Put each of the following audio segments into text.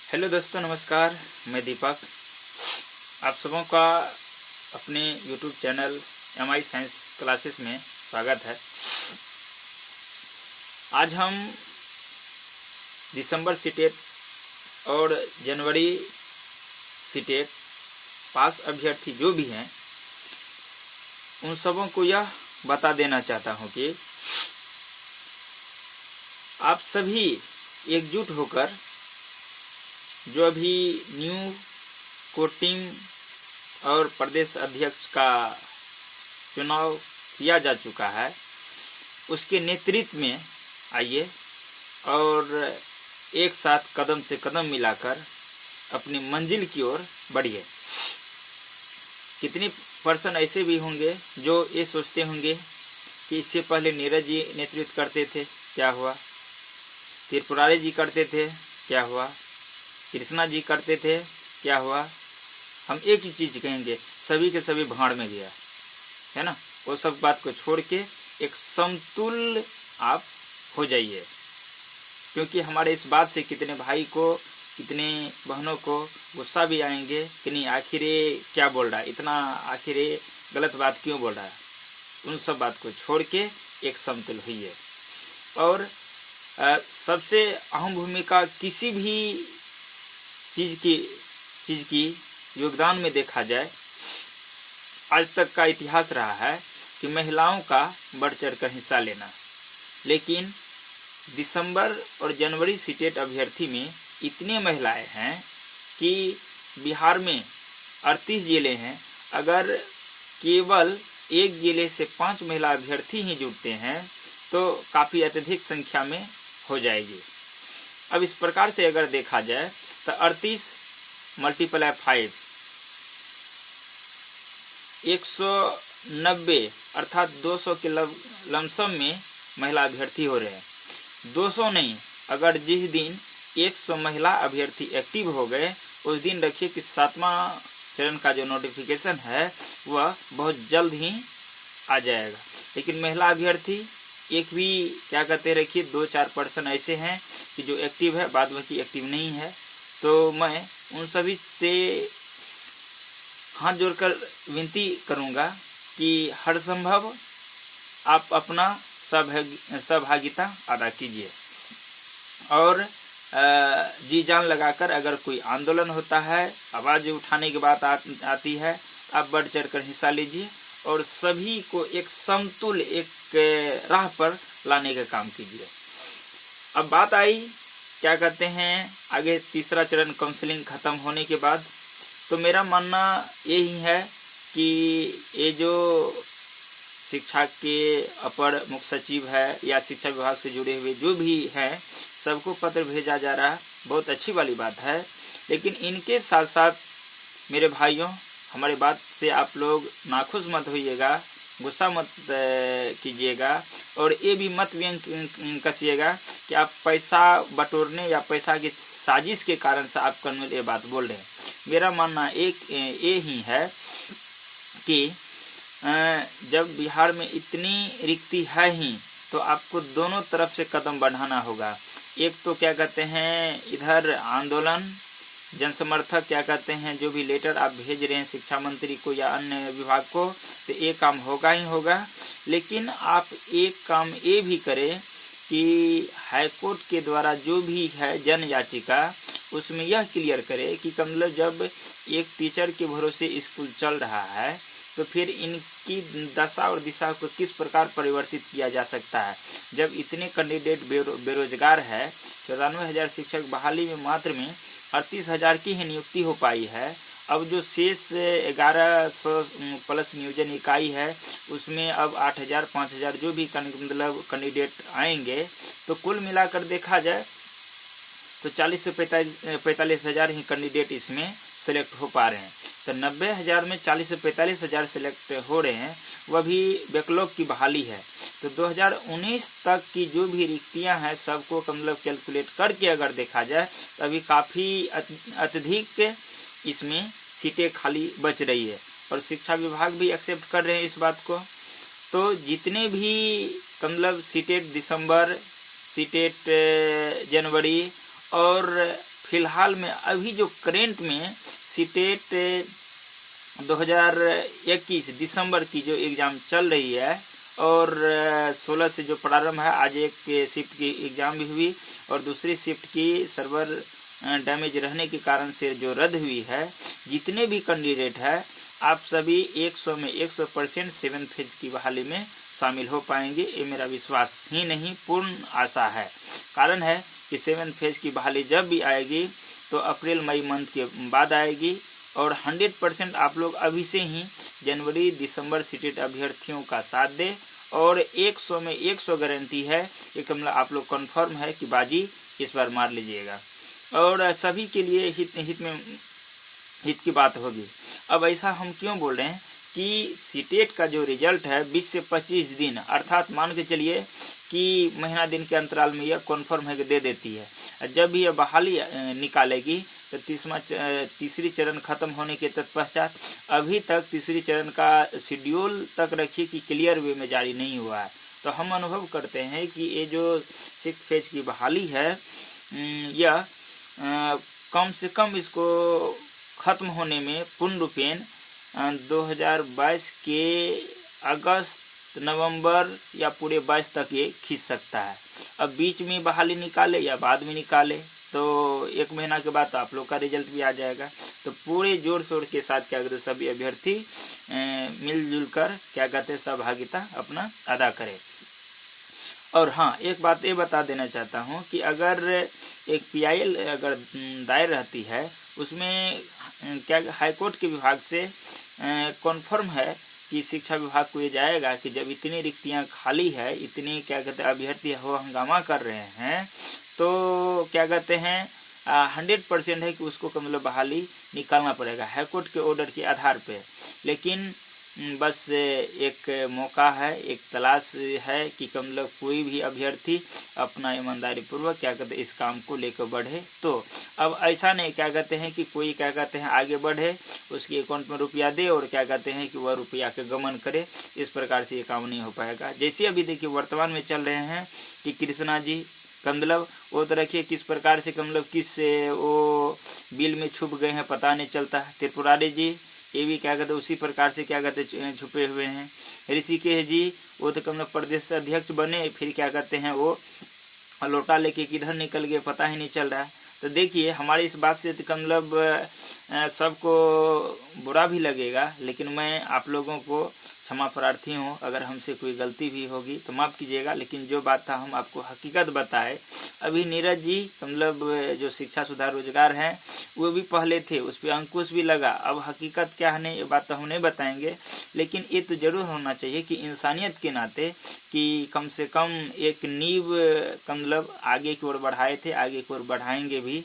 Hello दोस्तों, नमस्कार। मैं दीपक। आप सबों का अपने YouTube channel MI science classes में स्वागत है। आज हम दिसंबर सीटेट और जनवरी सीटेट पास अभ्यर्थी जो भी हैं उन सबों को यह बता देना चाहता हूं कि आप सभी एकजुट होकर जो अभी न्यू कोटिंग और प्रदेश अध्यक्ष का चुनाव किया जा चुका है, उसके नेतृत्व में आइए और एक साथ कदम से कदम मिलाकर अपनी मंजिल की ओर बढ़िए। कितने पर्सन ऐसे भी होंगे जो ये सोचते होंगे कि इससे पहले नीरज जी नेतृत्व करते थे, क्या हुआ? त्रिपुरारी जी करते थे, क्या हुआ? कृष्णा जी करते थे, क्या हुआ? हम एक ही चीज कहेंगे, सभी के सभी भाड़ में गया, है ना। वो सब बात को छोड़ के एक समतुल आप हो जाइए, क्योंकि हमारे इस बात से कितने भाई को, कितने बहनों को गुस्सा भी आएंगे कि नहीं, आखिर ये क्या बोल रहा है, इतना आखिर ये गलत बात क्यों बोल रहा है। उन सब बात को छोड़ के एक समतुल होइए। और सबसे अहम भूमिका किसी भी चीज की योगदान में देखा जाए, आज तक का इतिहास रहा है कि महिलाओं का बढ़ चढ़ कर हिस्सा लेना। लेकिन दिसंबर और जनवरी सीटेट अभ्यर्थी में इतने महिलाएं हैं कि बिहार में 38 जिले हैं। अगर केवल एक जिले से 5 महिला अभ्यर्थी ही जुड़ते हैं तो काफ़ी अत्यधिक संख्या में हो जाएगी। अब इस प्रकार से अगर देखा जाए तो 38 मल्टीप्लाई 5 190 अर्थात 200 के लमसम में महिला अभ्यर्थी हो रहे हैं। 200 नहीं, अगर जिस दिन 100 महिला अभ्यर्थी एक्टिव हो गए उस दिन रखिए कि 7वां चरण का जो नोटिफिकेशन है वह बहुत जल्द ही आ जाएगा। लेकिन महिला अभ्यर्थी एक भी क्या कहते रखिए 2-4 पर्सन ऐसे हैं कि जो एक्टिव है, बाद बाकी एक्टिव नहीं है। तो मैं उन सभी से हाथ जोड़कर विनती करूंगा कि हर संभव आप अपना सहभागिता अदा कीजिए और जी जान लगाकर अगर कोई आंदोलन होता है, आवाज़ उठाने की बात आती है, आप बढ़ चढ़कर हिस्सा लीजिए और सभी को एक समतुल एक राह पर लाने का काम कीजिए। अब बात आई क्या कहते हैं आगे तीसरा चरण काउंसलिंग खत्म होने के बाद, तो मेरा मानना यही है कि ये जो शिक्षा के अपर मुख्य सचिव है या शिक्षा विभाग से जुड़े हुए जो भी हैं, सबको पत्र भेजा जा रहा है, बहुत अच्छी वाली बात है। लेकिन इनके साथ साथ मेरे भाइयों, हमारी बात से आप लोग नाखुश मत होइएगा, गुस्सा मत कीजिएगा और ये भी मत व्यंग कसिएगा कि आप पैसा बटोरने या पैसा की साजिश के कारण से आप कल ये बात बोल रहे हैं। मेरा मानना एक ये ही है कि जब बिहार में इतनी रिक्ति है ही तो आपको दोनों तरफ से कदम बढ़ाना होगा। एक तो क्या कहते हैं इधर आंदोलन, जनसमर्थक क्या कहते हैं जो भी लेटर आप भेज रहे हैं शिक्षा मंत्री को या अन्य विभाग को, तो ये काम होगा ही होगा। लेकिन आप एक काम ये भी करें कि हाईकोर्ट के द्वारा जो भी है जन याचिका, उसमें यह क्लियर करे कि मतलब जब एक टीचर के भरोसे स्कूल चल रहा है तो फिर इनकी दशा और दिशा को किस प्रकार परिवर्तित किया जा सकता है। जब इतने कैंडिडेट बेरोजगार है, 94,000 शिक्षक बहाली में मात्र में 38,000 की ही नियुक्ति हो पाई है। अब जो शेष 1100 प्लस नियोजन इकाई है उसमें अब 8,000 5,000 जो भी मतलब कैंडिडेट आएंगे, तो कुल मिलाकर देखा जाए तो 40 से 45,000 ही कैंडिडेट इसमें सेलेक्ट हो पा रहे हैं। तो 90,000 में 40 से 45,000 सेलेक्ट हो रहे हैं, वह भी बैकलॉग की बहाली है। तो 2019 तक की जो भी रिक्तियां हैं सबको मतलब कैलकुलेट करके अगर देखा जाए तो अभी काफ़ी अत्यधिक इसमें सीटें खाली बच रही है और शिक्षा विभाग भी एक्सेप्ट कर रहे हैं इस बात को। तो जितने भी मतलब सीटेट दिसंबर, सीटेट जनवरी और फिलहाल में अभी जो करेंट में सीटेट 2021 दिसंबर की जो एग्ज़ाम चल रही है और 16 से जो प्रारंभ है, आज एक शिफ्ट की एग्ज़ाम भी हुई और दूसरी शिफ्ट की सर्वर डैमेज रहने के कारण से जो रद्द हुई है, जितने भी कैंडिडेट है आप सभी 100 में 100% 7th फेज की बहाली में शामिल हो पाएंगे। ये मेरा विश्वास ही नहीं पूर्ण आशा है। कारण है कि 7th फेज की बहाली जब भी आएगी तो अप्रैल मई मंथ के बाद आएगी और 100% आप लोग अभी से ही जनवरी दिसंबर सीटेट अभ्यर्थियों का साथ दें और 100 में 100 गारंटी है कि मतलब आप लोग कन्फर्म है कि बाजी इस बार मार लीजिएगा और सभी के लिए हित की बात होगी। अब ऐसा हम क्यों बोल रहे हैं कि सीटेट का जो रिजल्ट है 20 से 25 दिन अर्थात मान के चलिए कि महीना दिन के अंतराल में यह कन्फर्म है कि दे देती है। जब भी यह बहाली निकालेगी तो तीसरी चरण खत्म होने के तत्पश्चात अभी तक तीसरी चरण का शेड्यूल तक रखिए कि क्लियर वे में जारी नहीं हुआ है। तो हम अनुभव करते हैं कि ये जो 6th फेज की बहाली है यह कम से कम इसको ख़त्म होने में पूर्ण रूपेण 2022 के अगस्त नवंबर या पूरे 22 तक ये खींच सकता है। अब बीच में बहाली निकाले या बाद में निकाले तो 1 महीना के बाद तो आप लोग का रिजल्ट भी आ जाएगा। तो पूरे जोर शोर के साथ क्या कहते सभी अभ्यर्थी मिलजुल कर क्या कहते हैं सहभागिता अपना अदा करें। और हाँ, एक बात ये बता देना चाहता हूँ कि अगर एक PIL अगर दायर रहती है उसमें क्या हाईकोर्ट के विभाग से कन्फर्म है कि शिक्षा विभाग को ये जाएगा कि जब इतनी रिक्तियाँ खाली है, इतनी क्या कहते हैं अभ्यर्थी हो हंगामा कर रहे हैं तो क्या कहते हैं 100% है कि उसको मतलब बहाली निकालना पड़ेगा हाईकोर्ट के ऑर्डर के आधार पे। लेकिन बस एक मौका है, एक तलाश है कि मतलब कोई भी अभ्यर्थी अपना ईमानदारी पूर्वक क्या कहते हैं इस काम को लेकर बढ़े। तो अब ऐसा नहीं क्या कहते हैं कि कोई क्या कहते हैं आगे बढ़े, उसके अकाउंट में रुपया दे और क्या कहते हैं कि वह रुपया के गमन करे, इस प्रकार से ये काम नहीं हो पाएगा। जैसे अभी देखिए वर्तमान में चल रहे हैं कि कृष्णा जी कमलब वो तो रखिए किस प्रकार से कमलब किस वो बिल में छुप गए हैं पता नहीं चलता। त्रिपुरारी जी ये भी क्या कहते उसी प्रकार से क्या कहते छुपे हुए हैं। ऋषिकेश जी वो तो कमलब प्रदेश अध्यक्ष बने फिर क्या कहते हैं वो लोटा लेके किधर निकल गए पता ही नहीं चल रहा है। तो देखिए हमारी इस बात से तो कमलब सबको बुरा भी लगेगा, लेकिन मैं आप लोगों को क्षमा प्रार्थी हूँ। अगर हमसे कोई गलती भी होगी तो माफ़ कीजिएगा, लेकिन जो बात था हम आपको हकीकत बताए। अभी नीरज जी मतलब जो शिक्षा सुधार रोजगार हैं वो भी पहले थे, उस पर अंकुश भी लगा। अब हकीकत क्या है नहीं ये बात तो हम नहीं बताएंगे, लेकिन ये तो ज़रूर होना चाहिए कि इंसानियत के नाते कि कम से कम एक नींव मतलब आगे की ओर बढ़ाए थे, आगे की ओर बढ़ाएंगे भी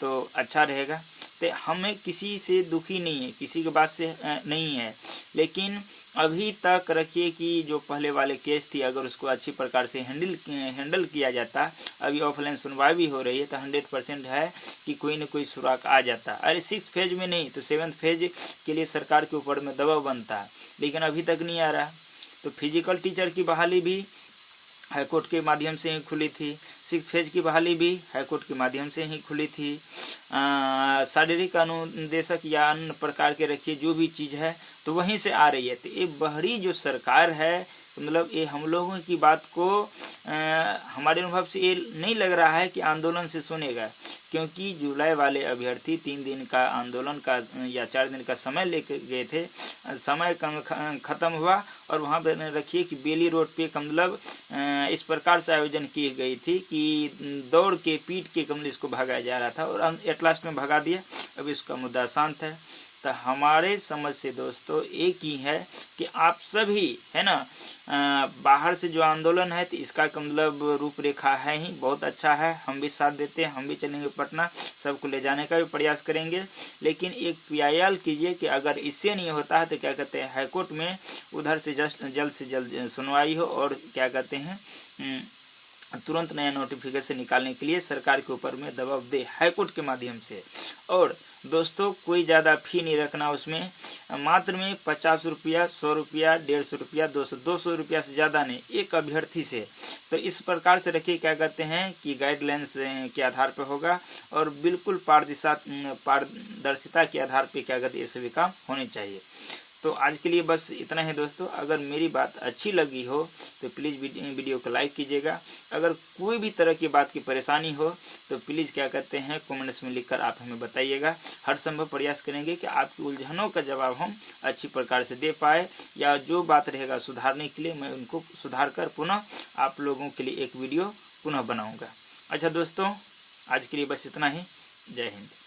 तो अच्छा रहेगा। तो हमें किसी से दुखी नहीं है, किसी के बात से नहीं है, लेकिन अभी तक रखिए कि जो पहले वाले केस थी अगर उसको अच्छी प्रकार से हैंडल किया जाता, अभी ऑफलाइन सुनवाई भी हो रही है तो 100% है कि कोई न कोई सुराग आ जाता। अरे 6th फेज में नहीं तो 7th फेज के लिए सरकार के ऊपर में दबाव बनता है, लेकिन अभी तक नहीं आ रहा। तो फिजिकल टीचर की बहाली भी हाईकोर्ट के माध्यम से ही खुली थी, 6th फेज की बहाली भी हाईकोर्ट के माध्यम से ही खुली थी। शारीरिक अनुदेशक या अन्य प्रकार के रखिए जो भी चीज़ है तो वहीं से आ रही है। तो ये बहरी जो सरकार है मतलब ये हम लोगों की बात को हमारे अनुभव से ये नहीं लग रहा है कि आंदोलन से सुनेगा, क्योंकि जुलाई वाले अभ्यर्थी 3 दिन का आंदोलन का या 4 दिन का समय लेकर गए थे, समय ख़त्म हुआ और वहाँ पर रखिए कि बेली रोड पे कमलब इस प्रकार से आयोजन की गई थी कि दौड़ के पीट के कमल इसको भगाया जा रहा था और एट लास्ट में भगा दिया। अब इसका मुद्दा शांत है। तो हमारे समझ से दोस्तों एक ही है कि आप सभी है ना बाहर से जो आंदोलन है तो इसका मतलब रूपरेखा है ही बहुत अच्छा है, हम भी साथ देते हैं, हम भी चलेंगे पटना, सबको ले जाने का भी प्रयास करेंगे। लेकिन एक PIL कीजिए कि अगर इससे नहीं होता है तो क्या कहते हैं हाईकोर्ट में उधर से जल्द से जल्द सुनवाई हो और क्या कहते हैं तुरंत नया नोटिफिकेशन निकालने के लिए सरकार के ऊपर में दबाव दे हाईकोर्ट के माध्यम से। और दोस्तों कोई ज़्यादा फी नहीं रखना उसमें, मात्र में 50 रुपया, 100 रुपया, 150 रुपया, 200 रुपया से ज़्यादा नहीं एक अभ्यर्थी से। तो इस प्रकार से रखिए, क्या कहते हैं कि गाइडलाइंस के आधार पर होगा और बिल्कुल पारदर्शिता के आधार पर क्या कहते हैं ये सभी काम होने चाहिए। तो आज के लिए बस इतना ही दोस्तों। अगर मेरी बात अच्छी लगी हो तो प्लीज़ वीडियो को लाइक कीजिएगा। अगर कोई भी तरह की बात की परेशानी हो तो प्लीज़ क्या कहते हैं कमेंट्स में लिखकर आप हमें बताइएगा। हर संभव प्रयास करेंगे कि आपकी उलझनों का जवाब हम अच्छी प्रकार से दे पाए, या जो बात रहेगा सुधारने के लिए मैं उनको सुधार कर पुनः आप लोगों के लिए एक वीडियो पुनः बनाऊँगा। अच्छा दोस्तों, आज के लिए बस इतना ही। जय हिंद।